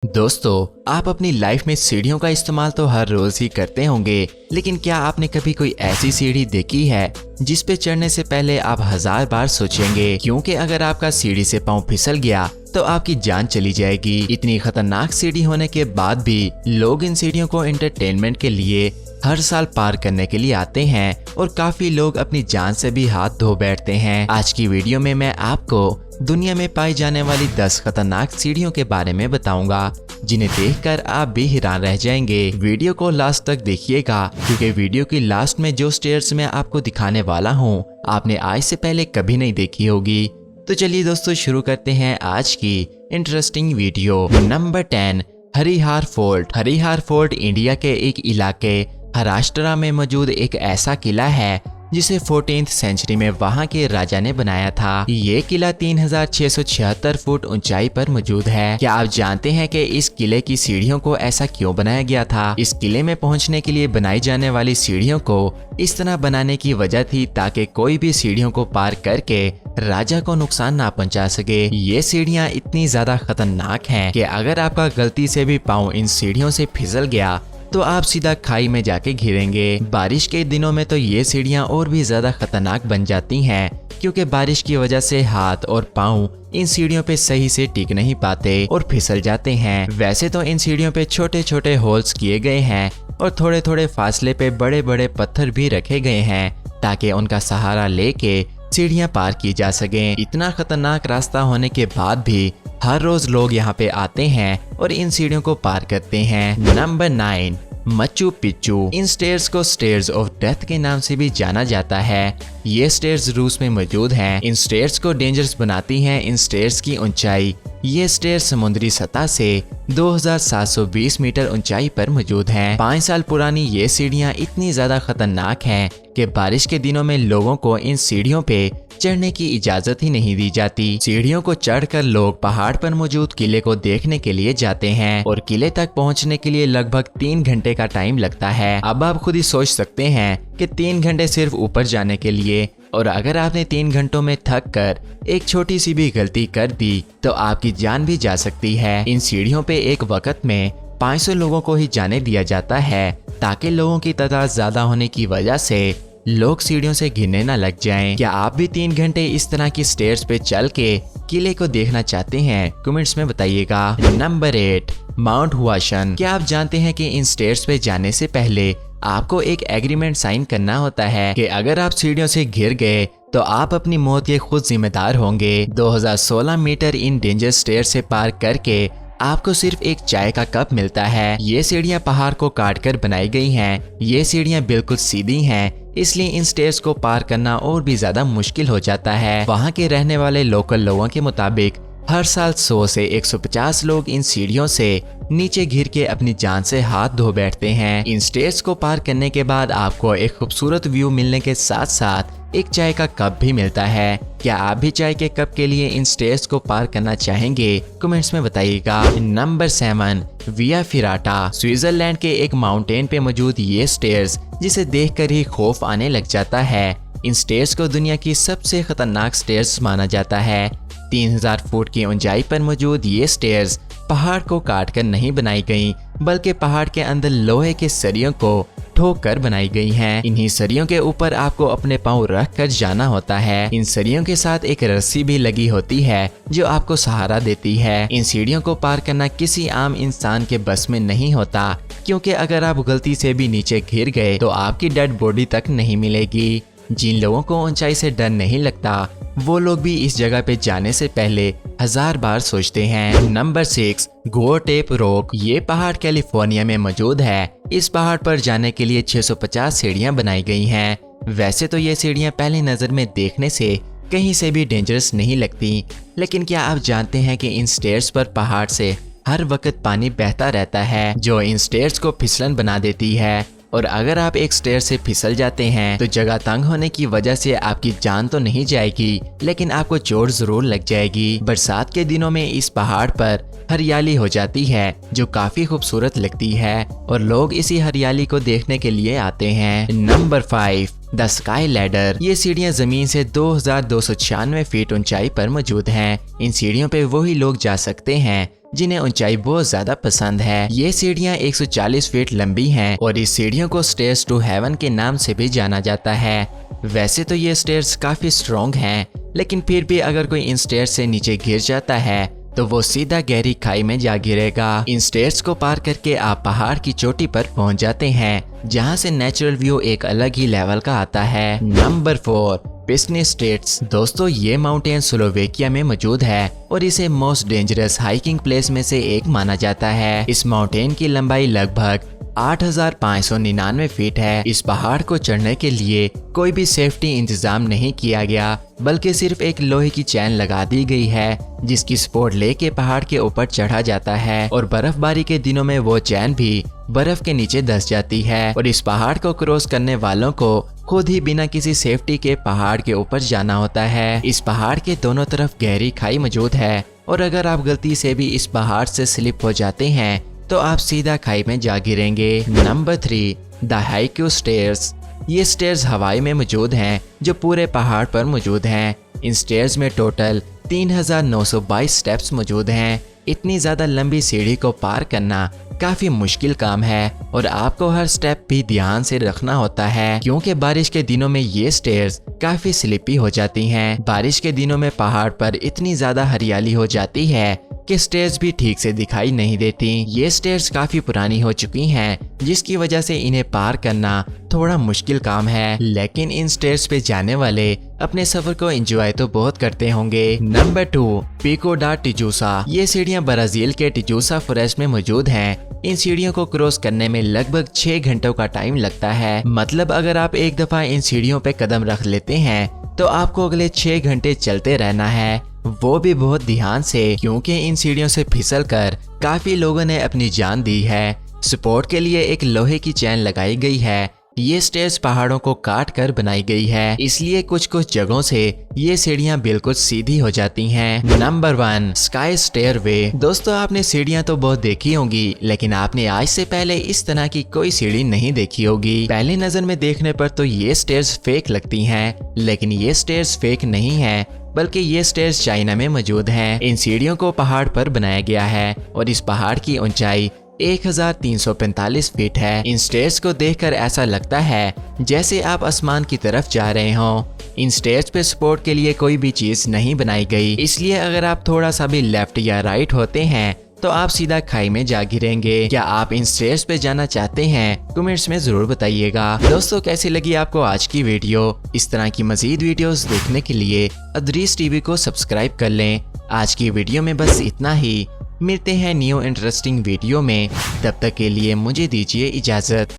दोस्तों, आप अपनी लाइफ में सीढ़ियों का इस्तेमाल तो हर रोज ही करते होंगे, लेकिन क्या आपने कभी कोई ऐसी सीढ़ी देखी है जिस पे चढ़ने से पहले आप 1000 बार सोचेंगे, क्योंकि अगर आपका सीढ़ी से पांव फिसल गया तो आपकी जान चली जाएगी। इतनी खतरनाक सीढ़ी होने के बाद भी लोग इन सीढ़ियों को एंटरटेनमेंट के लिए हर साल पार करने के लिए आते हैं और काफी लोग अपनी जान से भी हाथ धो बैठते हैं। आज की वीडियो में मैं आपको दुनिया में पाई जाने वाली 10 खतरनाक सीढ़ियों के बारे में बताऊंगा, जिन्हें देखकर आप भी हैरान रह जाएंगे। वीडियो को लास्ट तक देखिएगा, क्योंकि वीडियो की लास्ट में जो स्टेयर्स मैं आपको दिखाने वाला हूं, आपने आज से पहले कभी नहीं देखी होगी। तो चलिए दोस्तों, शुरू करते हैं आज की interesting video. Number 10, Harihar fort. Harihar fort India के एक इलाके महाराष्ट्र में मौजूद एक ऐसा किला है जिसे 14th सेंचुरी में वहां के राजा ने बनाया था। ये किला 3676 फुट ऊंचाई पर मौजूद है। क्या आप जानते हैं कि इस किले की सीढ़ियों को ऐसा क्यों बनाया गया था? इस किले में पहुंचने के लिए बनाई जाने वाली सीढ़ियों को इस तरह बनाने की वजह थी ताकि कोई भी सीढ़ियों को पार करके राजा को नुकसान ना पहुंचा सके। ये सीढ़ियां इतनी ज्यादा खतरनाक हैं कि अगर आपका गलती से भी पाँव इन सीढ़ियों से फिसल गया तो आप सीधा खाई में जाके घिरेंगे। बारिश के दिनों में तो ये सीढ़ियां और भी ज्यादा खतरनाक बन जाती हैं, क्योंकि बारिश की वजह से हाथ और पाँव इन सीढ़ियों पे सही से टिक नहीं पाते और फिसल जाते हैं। वैसे तो इन सीढ़ियों पे छोटे छोटे होल्स किए गए हैं और थोड़े थोड़े फासले पे बड़े बड़े पत्थर भी रखे गए हैं ताकि उनका सहारा लेके सीढ़ियां पार की जा सके। इतना खतरनाक रास्ता होने के बाद भी हर रोज लोग यहाँ पे आते हैं और इन सीढ़ियों को पार करते हैं। Number 9, Machu Picchu. इन स्टेयर्स को स्टेयर्स ऑफ डेथ के नाम से भी जाना जाता है। ये स्टेयर्स रूस में मौजूद हैं। इन स्टेयर्स को डेंजरस बनाती हैं इन स्टेयर्स की ऊंचाई। ये स्टेयर्स समुद्री सतह से 2720 मीटर ऊंचाई पर मौजूद हैं। 5 साल पुरानी ये सीढ़ियां इतनी ज्यादा खतरनाक हैं कि बारिश के दिनों में लोगों को इन सीढ़ियों पे चढ़ने की इजाजत ही नहीं दी जाती। सीढ़ियों को चढ़कर लोग पहाड़ पर मौजूद किले को देखने के लिए जाते हैं और किले तक पहुंचने के लिए लगभग 3 घंटे का टाइम लगता है। अब आप खुद ही सोच सकते हैं कि 3 घंटे सिर्फ ऊपर जाने के लिए, और अगर आपने 3 घंटों में थक कर एक छोटी सी भी गलती कर दी तो आपकी जान भी जा सकती है। इन सीढ़ियों पे एक वक्त में 500 लोगों को ही जाने दिया जाता है ताकि लोगों की तादाद ज्यादा होने की वजह से लोग सीढ़ियों से गिरने न लग जाएं। क्या आप भी 3 घंटे इस तरह की स्टेयर्स पे चल के किले को देखना चाहते हैं? कमेंट्स में बताइएगा। Number 8, mount Huashan. क्या आप जानते हैं कि इन स्टेयर्स पे जाने से पहले आपको एक एग्रीमेंट साइन करना होता है कि अगर आप सीढ़ियों से गिर गए तो आप अपनी मौत के खुद जिम्मेदार होंगे। 2016 मीटर इन डेंजर स्टेयर से पार करके आपको सिर्फ एक चाय का कप मिलता है। ये सीढ़ियां पहाड़ को काट कर बनाई गई हैं। ये सीढ़ियां बिल्कुल सीधी हैं, इसलिए इन स्टेयर्स को पार करना और भी ज्यादा मुश्किल हो जाता है। वहाँ के रहने वाले लोकल लोगों के मुताबिक हर साल 100 से 150 लोग इन सीढ़ियों से नीचे गिर के अपनी जान से हाथ धो बैठते हैं। इन स्टेयर्स को पार करने के बाद आपको एक खूबसूरत व्यू मिलने के साथ साथ एक चाय का कप भी मिलता है। क्या आप भी चाय के कप के लिए इन स्टेयर्स को पार करना चाहेंगे? कमेंट्स में बताइएगा। नंबर 7, विया फिराटा। स्विट्जरलैंड के एक माउंटेन पे मौजूद ये स्टेयर्स जिसे देखकर ही खौफ आने लग जाता है। इन स्टेयर्स को दुनिया की सबसे खतरनाक स्टेयर्स माना जाता है। 3000 फुट की ऊंचाई पर मौजूद ये स्टेयर्स पहाड़ को काट कर नहीं बनाई गई, बल्कि पहाड़ के अंदर लोहे के सरियों को ठोक कर बनाई गई हैं। इन्हीं सरियों के ऊपर आपको अपने पाँव रख कर जाना होता है। इन सरियों के साथ एक रस्सी भी लगी होती है जो आपको सहारा देती है। इन सीढ़ियों को पार करना किसी आम इंसान के बस में नहीं होता, क्योंकि अगर आप गलती से भी नीचे गिर गए तो आपकी डेड बॉडी तक नहीं मिलेगी। जिन लोगों को ऊंचाई से डर नहीं लगता वो लोग भी इस जगह पे जाने से पहले 1000 बार सोचते हैं। नंबर 6, गोर टेप रॉक। ये पहाड़ कैलिफोर्निया में मौजूद है। इस पहाड़ पर जाने के लिए 650 सीढ़ियां बनाई गई हैं। वैसे तो ये सीढ़ियां पहली नजर में देखने से कहीं से भी डेंजरस नहीं लगती, लेकिन क्या आप जानते हैं कि इन स्टेयर्स पर पहाड़ से हर वक्त पानी बहता रहता है, जो इन स्टेयर्स को फिसलन बना देती है। और अगर आप एक स्टेयर से फिसल जाते हैं तो जगह तंग होने की वजह से आपकी जान तो नहीं जाएगी, लेकिन आपको चोट जरूर लग जाएगी। बरसात के दिनों में इस पहाड़ पर हरियाली हो जाती है जो काफी खूबसूरत लगती है और लोग इसी हरियाली को देखने के लिए आते हैं। Number 5, the sky ladder. ये सीढ़ियाँ जमीन से 2296 फीट ऊंचाई पर मौजूद हैं। इन सीढ़ियों पे वही लोग जा सकते हैं जिन्हें ऊंचाई बहुत ज्यादा पसंद है। ये सीढ़ियाँ 140 फीट लंबी हैं और इस सीढ़ियों को स्टेयर्स टू हेवन के नाम से भी जाना जाता है। वैसे तो ये स्टेयर्स काफी स्ट्रॉन्ग हैं, लेकिन फिर भी अगर कोई इन स्टेयर्स से नीचे गिर जाता है तो वो सीधा गहरी खाई में जा गिरेगा। इन स्टेयर्स को पार करके आप पहाड़ की चोटी पर पहुंच जाते हैं, जहां से नेचुरल व्यू एक अलग ही लेवल का आता है। नंबर 4, पिस्नी स्टेट्स। दोस्तों, ये माउंटेन स्लोवेकिया में मौजूद है और इसे मोस्ट डेंजरस हाइकिंग प्लेस में से एक माना जाता है। इस माउंटेन की लंबाई लगभग 8599 फीट है। इस पहाड़ को चढ़ने के लिए कोई भी सेफ्टी इंतजाम नहीं किया गया, बल्कि सिर्फ एक लोहे की चैन लगा दी गई है जिसकी सपोर्ट लेके पहाड़ के ऊपर चढ़ा जाता है और बर्फबारी के दिनों में वो चैन भी बर्फ के नीचे धंस जाती है और इस पहाड़ को क्रॉस करने वालों को खुद ही बिना किसी सेफ्टी के पहाड़ के ऊपर जाना होता है। इस पहाड़ के दोनों तरफ गहरी खाई मौजूद है और अगर आप गलती से भी इस पहाड़ से स्लिप हो जाते हैं तो आप सीधा खाई में जा गिरेंगे। Number 3, the Haikyuu stairs. ये स्टेयर्स हवाई में मौजूद हैं जो पूरे पहाड़ पर मौजूद हैं। इन स्टेयर्स में टोटल 3922 स्टेप्स मौजूद हैं। इतनी ज्यादा लंबी सीढ़ी को पार करना काफी मुश्किल काम है और आपको हर स्टेप भी ध्यान से रखना होता है, क्योंकि बारिश के दिनों में ये स्टेयर्स काफी स्लिपी हो जाती हैं। बारिश के दिनों में पहाड़ पर इतनी ज्यादा हरियाली हो जाती है कि स्टेयर्स भी ठीक से दिखाई नहीं देती। ये स्टेयर्स काफी पुरानी हो चुकी हैं, जिसकी वजह से इन्हें पार करना थोड़ा मुश्किल काम है, लेकिन इन स्टेयर्स पे जाने वाले अपने सफर को एंजॉय तो बहुत करते होंगे। नंबर 2, पिको डा टिजूसा। ये सीढ़ियाँ ब्राजील के टिजूसा फॉरेस्ट में मौजूद हैं। इन सीढ़ियों को क्रॉस करने में लगभग 6 घंटों का टाइम लगता है। मतलब अगर आप एक दफा इन सीढ़ियों पे कदम रख लेते हैं तो आपको अगले 6 घंटे चलते रहना है, वो भी बहुत ध्यान से, क्योंकि इन सीढ़ियों से फिसल कर काफी लोगों ने अपनी जान दी है। सपोर्ट के लिए एक लोहे की चैन लगाई गई है। ये स्टेयर्स पहाड़ों को काट कर बनाई गई है, इसलिए कुछ कुछ जगहों से ये सीढ़ियाँ बिल्कुल सीधी हो जाती हैं। Number 1, sky stairway. दोस्तों, आपने सीढ़ियाँ तो बहुत देखी होंगी, लेकिन आपने आज से पहले इस तरह की कोई सीढ़ी नहीं देखी होगी। पहली नजर में देखने पर तो ये स्टेयर्स फेक लगती हैं, लेकिन ये स्टेयर्स फेक नहीं है, बल्कि ये स्टेयर्स चाइना में मौजूद हैं। इन सीढ़ियों को पहाड़ पर बनाया गया है और इस पहाड़ की ऊंचाई 1345 फीट है। इन स्टेयर्स को देखकर ऐसा लगता है जैसे आप आसमान की तरफ जा रहे हो। इन स्टेयर्स पे सपोर्ट के लिए कोई भी चीज नहीं बनाई गई, इसलिए अगर आप थोड़ा सा भी लेफ्ट या राइट होते हैं तो आप सीधा खाई में जा गिरेंगे। क्या आप इन स्टेयर्स पे जाना चाहते हैं? कमेंट्स में जरूर बताइएगा। दोस्तों, कैसी लगी आपको आज की वीडियो? इस तरह की मजीद वीडियोस देखने के लिए अदरीस टीवी को सब्सक्राइब कर लें। आज की वीडियो में बस इतना ही। मिलते हैं न्यू इंटरेस्टिंग वीडियो में, तब तक के लिए मुझे दीजिए इजाजत।